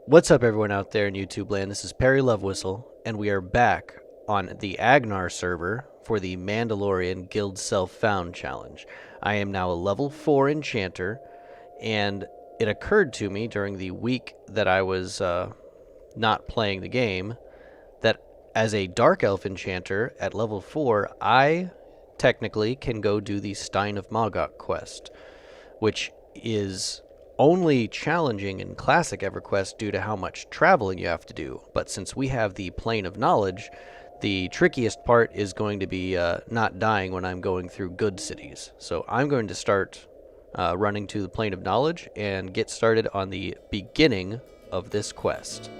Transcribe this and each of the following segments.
What's up, everyone out there in YouTube land? This is Perry Lovewhistle, and we are back on the Agnarr server for the Mandalorian Guild Self-Found Challenge. I am now a level 4 Enchanter, and it occurred to me during the week that I was not playing the game that as a Dark Elf Enchanter at level 4, I technically can go do the Stein of Moggok quest, which is only challenging in classic Everquest due to how much traveling you have to do. But since we have the Plane of Knowledge, the trickiest part is going to be not dying when I'm going through good cities. So I'm going to start running to the Plane of Knowledge and get started on the beginning of this quest.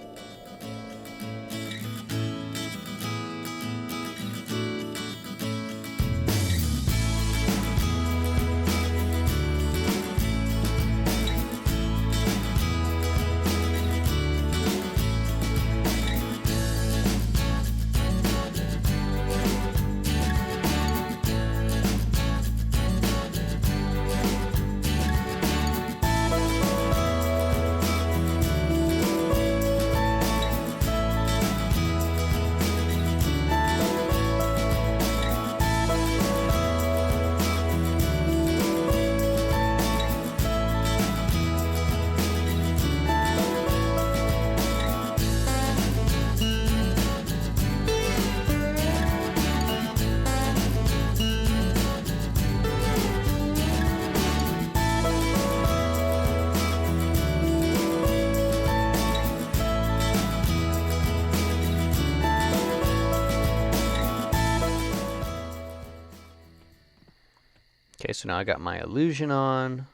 Okay, so now I got my illusion on.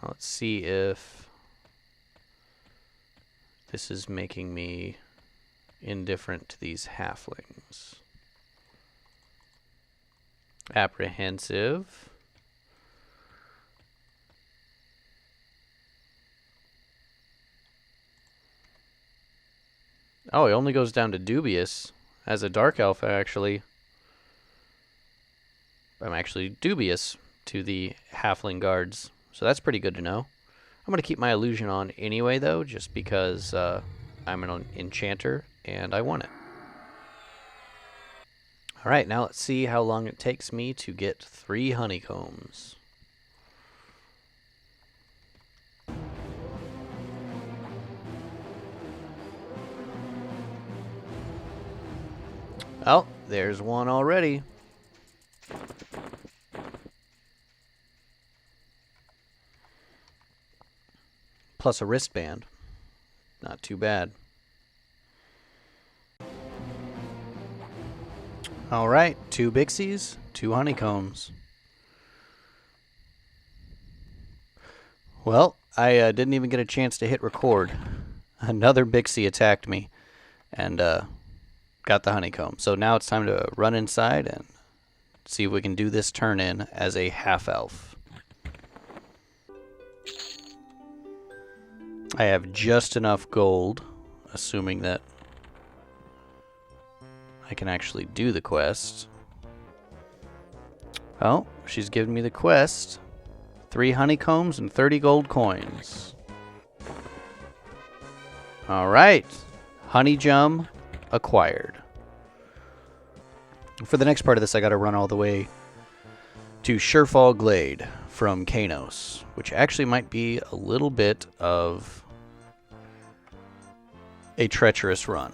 Let's see if this is making me indifferent to these halflings. Apprehensive. Oh, it only goes down to dubious. As a Dark Elf, I'm actually dubious to the halfling guards, so that's pretty good to know. I'm going to keep my illusion on anyway, though, just because I'm an enchanter and I want it. Alright, now let's see how long it takes me to get 3 honeycombs. Oh, there's one already. Plus a wristband. Not too bad. Alright, 2 bixies, 2 honeycombs. Well, I didn't even get a chance to hit record. Another bixie attacked me and got the honeycomb. So now it's time to run inside and see if we can do this turn in as a half-elf. I have just enough gold, assuming that I can actually do the quest. Oh, she's giving me the quest. 3 honeycombs and 30 gold coins. Alright. Honeyjum acquired. For the next part of this, I gotta run all the way to Surefall Glade from Kanos, which actually might be a little bit of a treacherous run.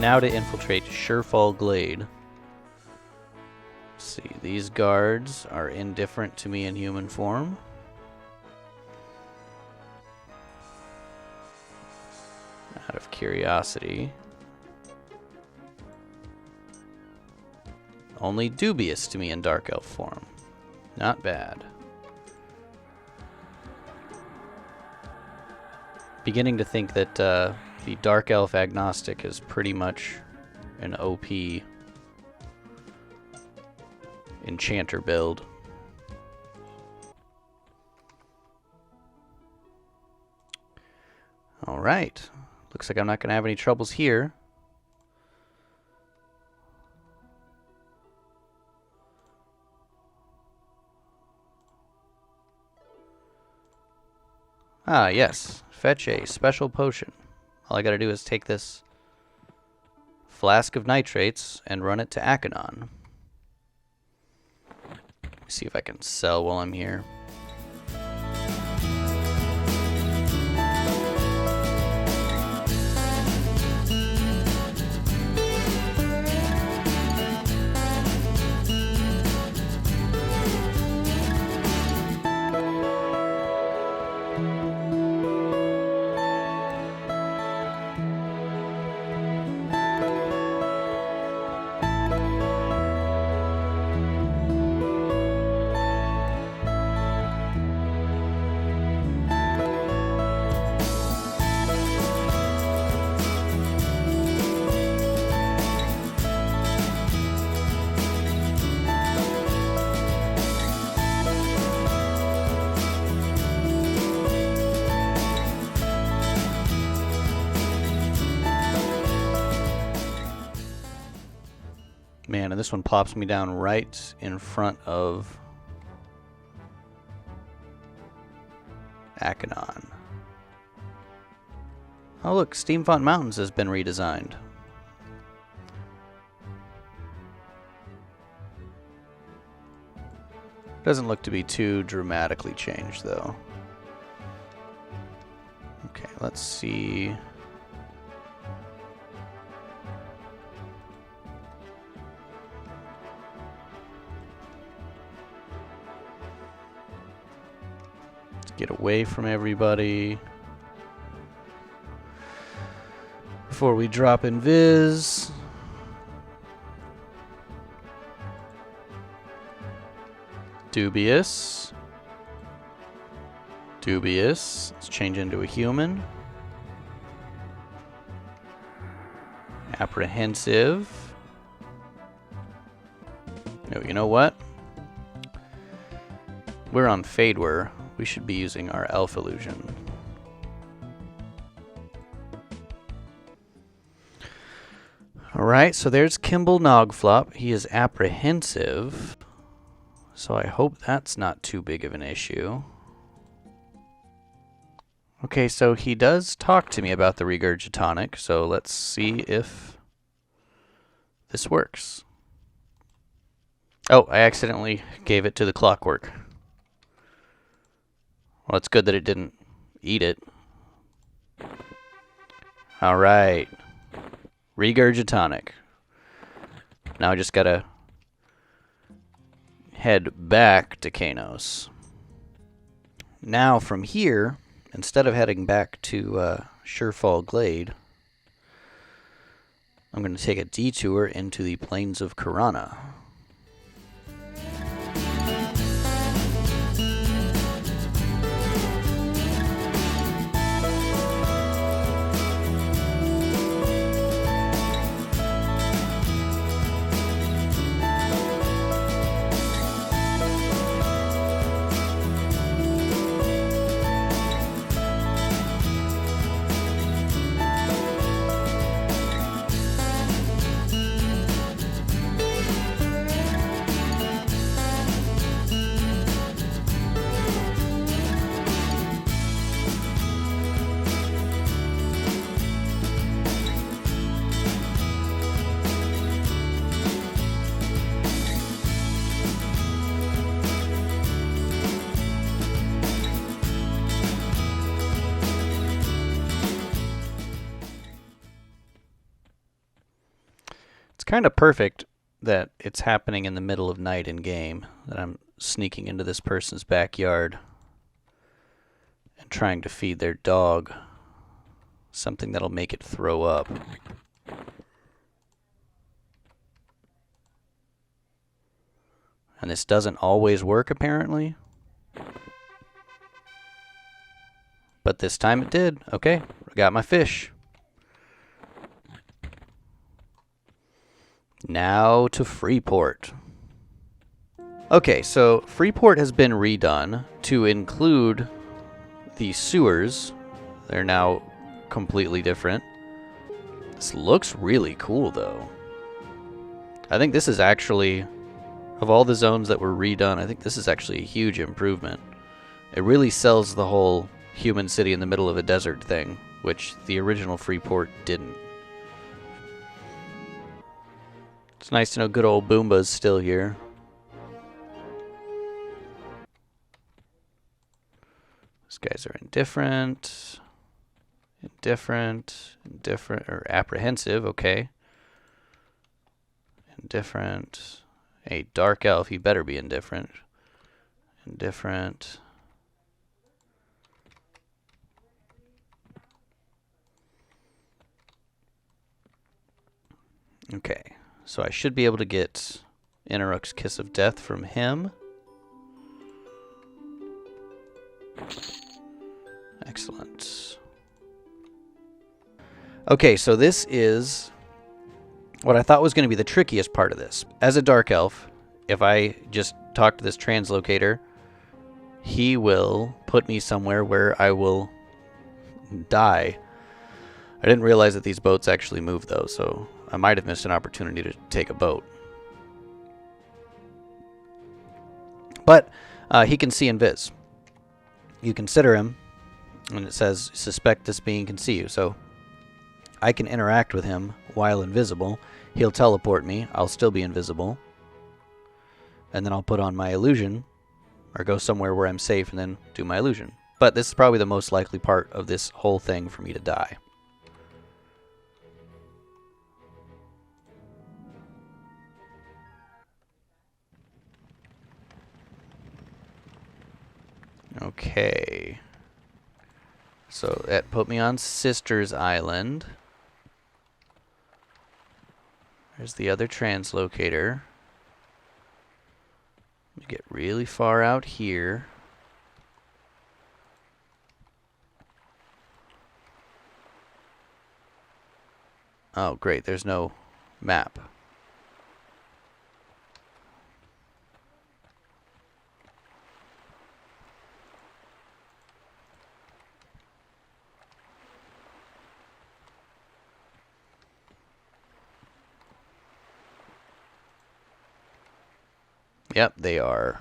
Now to infiltrate Surefall Glade. Let's see, these guards are indifferent to me in human form. Out of curiosity. Only dubious to me in Dark Elf form. Not bad. Beginning to think that the Dark Elf Agnostic is pretty much an OP Enchanter build. Alright. Looks like I'm not going to have any troubles here. Ah, yes. Fetch a special potion. All I gotta do is take this flask of nitrates and run it to Agnarr. See if I can sell while I'm here. Man, and this one plops me down right in front of Agnarr. Oh look, Steamfont Mountains has been redesigned. Doesn't look to be too dramatically changed though. Okay, let's see. Get away from everybody before we drop in Viz. Dubious. Dubious. Let's change into a human. Apprehensive. No, you know what? We're on Fadeware. We should be using our elf illusion. Alright, so there's Kimball Nogflop. He is apprehensive. So I hope that's not too big of an issue. Okay, so he does talk to me about the regurgitonic, so let's see if this works. Oh, I accidentally gave it to the clockwork. Well, it's good that it didn't eat it. Alright. Regurgitonic. Now I just gotta head back to Kanos. Now from here, instead of heading back to Surefall Glade, I'm going to take a detour into the plains of Karana. Kind of perfect that it's happening in the middle of night in game, that I'm sneaking into this person's backyard and trying to feed their dog something that'll make it throw up. And this doesn't always work, apparently. But this time it did. Okay, I got my fish. Now to Freeport. Okay, so Freeport has been redone to include the sewers. They're now completely different. This looks really cool, though. I think this is actually, of all the zones that were redone, I think this is actually a huge improvement. It really sells the whole human city in the middle of a desert thing, which the original Freeport didn't. It's nice to know good old Boomba's still here. These guys are indifferent, or apprehensive, okay. Indifferent. A Dark Elf, he better be indifferent. Indifferent. Okay, so I should be able to get Inaruk's Kiss of Death from him. Excellent. Okay, so this is what I thought was going to be the trickiest part of this. As a Dark Elf, if I just talk to this translocator, he will put me somewhere where I will die. I didn't realize that these boats actually move, though, so I might have missed an opportunity to take a boat. But he can see invis. You consider him, and it says, suspect this being can see you. So I can interact with him while invisible. He'll teleport me. I'll still be invisible. And then I'll put on my illusion, or go somewhere where I'm safe and then do my illusion. But this is probably the most likely part of this whole thing for me to die. Okay. So that put me on Sister's Island. There's the other translocator. We get really far out here. Oh, great. There's no map. Yep, they are.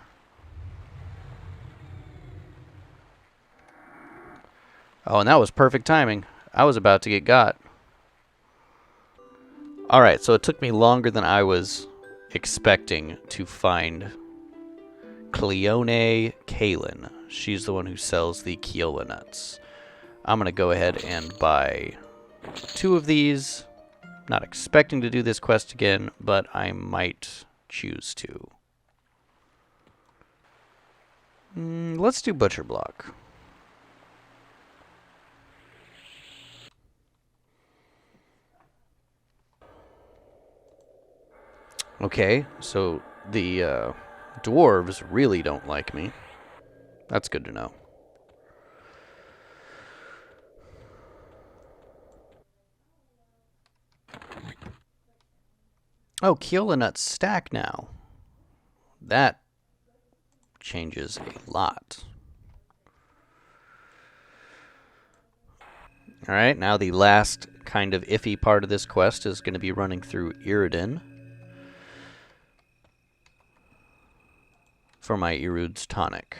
Oh, and that was perfect timing. I was about to get got. Alright, so it took me longer than I was expecting to find Cleone Kalen. She's the one who sells the Kiowa nuts. I'm going to go ahead and buy 2 of these. Not expecting to do this quest again, but I might choose to. Let's do Butcher Block. Okay, so the dwarves really don't like me. That's good to know. Oh, Keola nuts stack now. That changes a lot. Alright, now the last kind of iffy part of this quest is going to be running through Iridan for my Irud's tonic.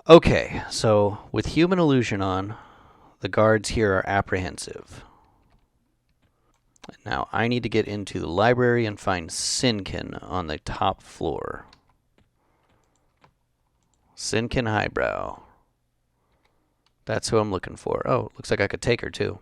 Okay, so with human illusion on, the guards here are apprehensive. Now I need to get into the library and find Sinkin on the top floor. Sinkin Highbrow. That's who I'm looking for. Oh, looks like I could take her too.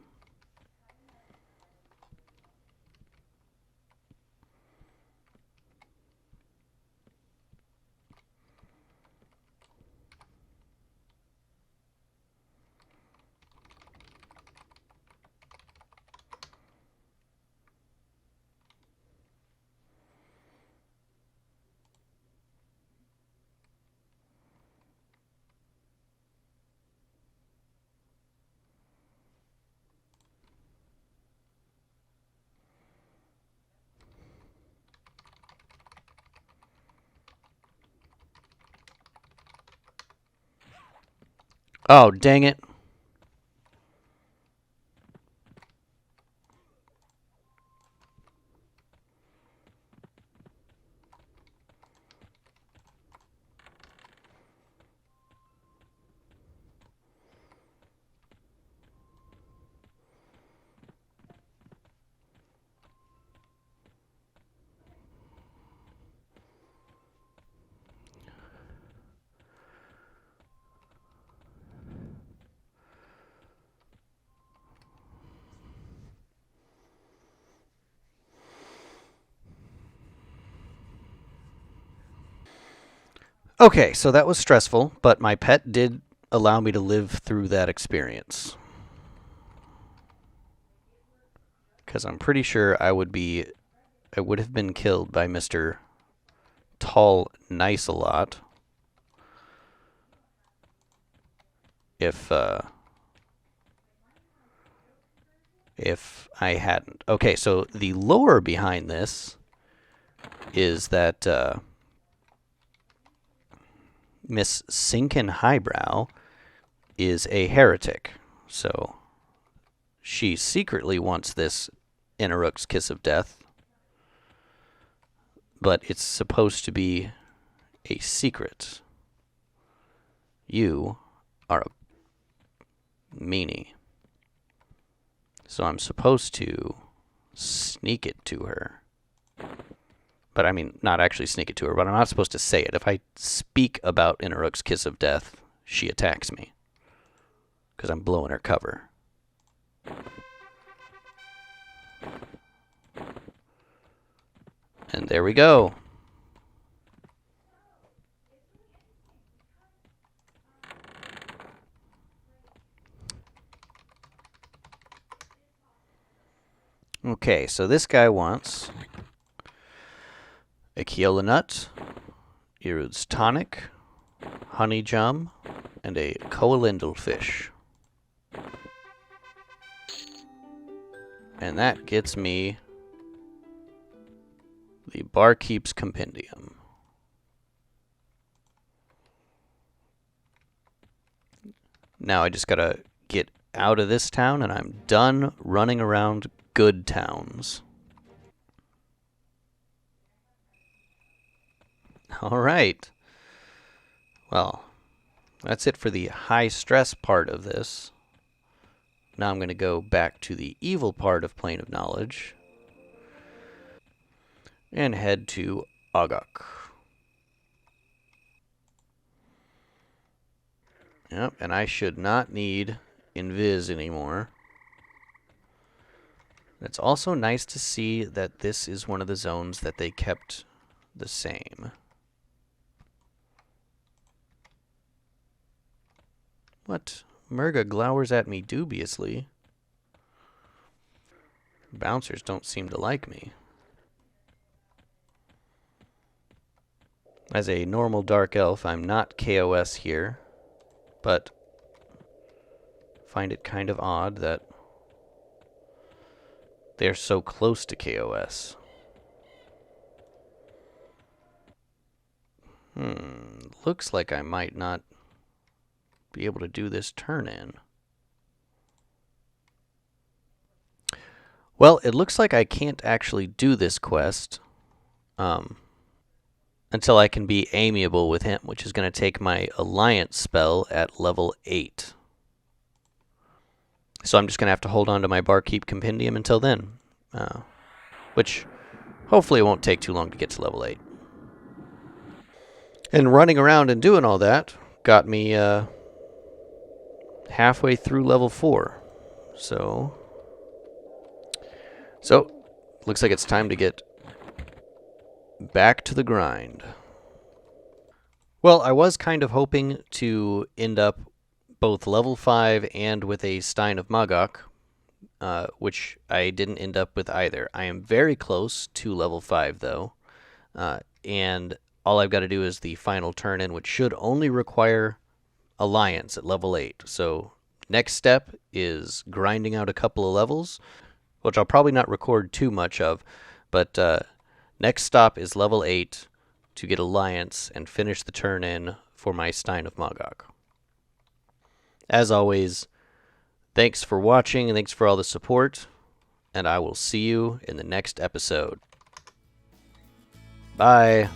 Oh, dang it. Okay, so that was stressful, but my pet did allow me to live through that experience. Because I'm pretty sure I would have been killed by Mr. Tall Nice a lot if I hadn't. Okay, so the lore behind this is that Miss Sinkin Highbrow is a heretic. So she secretly wants this Inaruk's Kiss of Death, but it's supposed to be a secret. You are a meanie. So I'm supposed to sneak it to her. But I mean, not actually sneak it to her, but I'm not supposed to say it. If I speak about Inaruk's Kiss of Death, she attacks me. Because I'm blowing her cover. And there we go. Okay, so this guy wants a Keola Nut, Irud's Tonic, Honey Jum, and a Coalindle Fish. And that gets me the Barkeep's Compendium. Now I just gotta get out of this town and I'm done running around good towns. Alright. Well, that's it for the high stress part of this. Now I'm going to go back to the evil part of Plane of Knowledge and head to Ugak. Yep, and I should not need Invis anymore. It's also nice to see that this is one of the zones that they kept the same. What? Murga glowers at me dubiously. Bouncers don't seem to like me. As a normal Dark Elf, I'm not KOS here, but find it kind of odd that they're so close to KOS. Looks like I might not be able to do this turn in. Well, it looks like I can't actually do this quest until I can be amiable with him, which is going to take my alliance spell at level 8. So I'm just going to have to hold on to my Barkeep Compendium until then, which hopefully won't take too long to get to level 8. And running around and doing all that got me halfway through level 4. So looks like it's time to get back to the grind. Well, I was kind of hoping to end up both level 5 and with a Stein of Moggok, which I didn't end up with either. I am very close to level 5, though, and all I've got to do is the final turn in, which should only require Alliance at level 8. So next step is grinding out a couple of levels, which I'll probably not record too much of, but next stop is level 8 to get Alliance and finish the turn in for my Stein of Moggok. As always, thanks for watching and thanks for all the support, and I will see you in the next episode. Bye.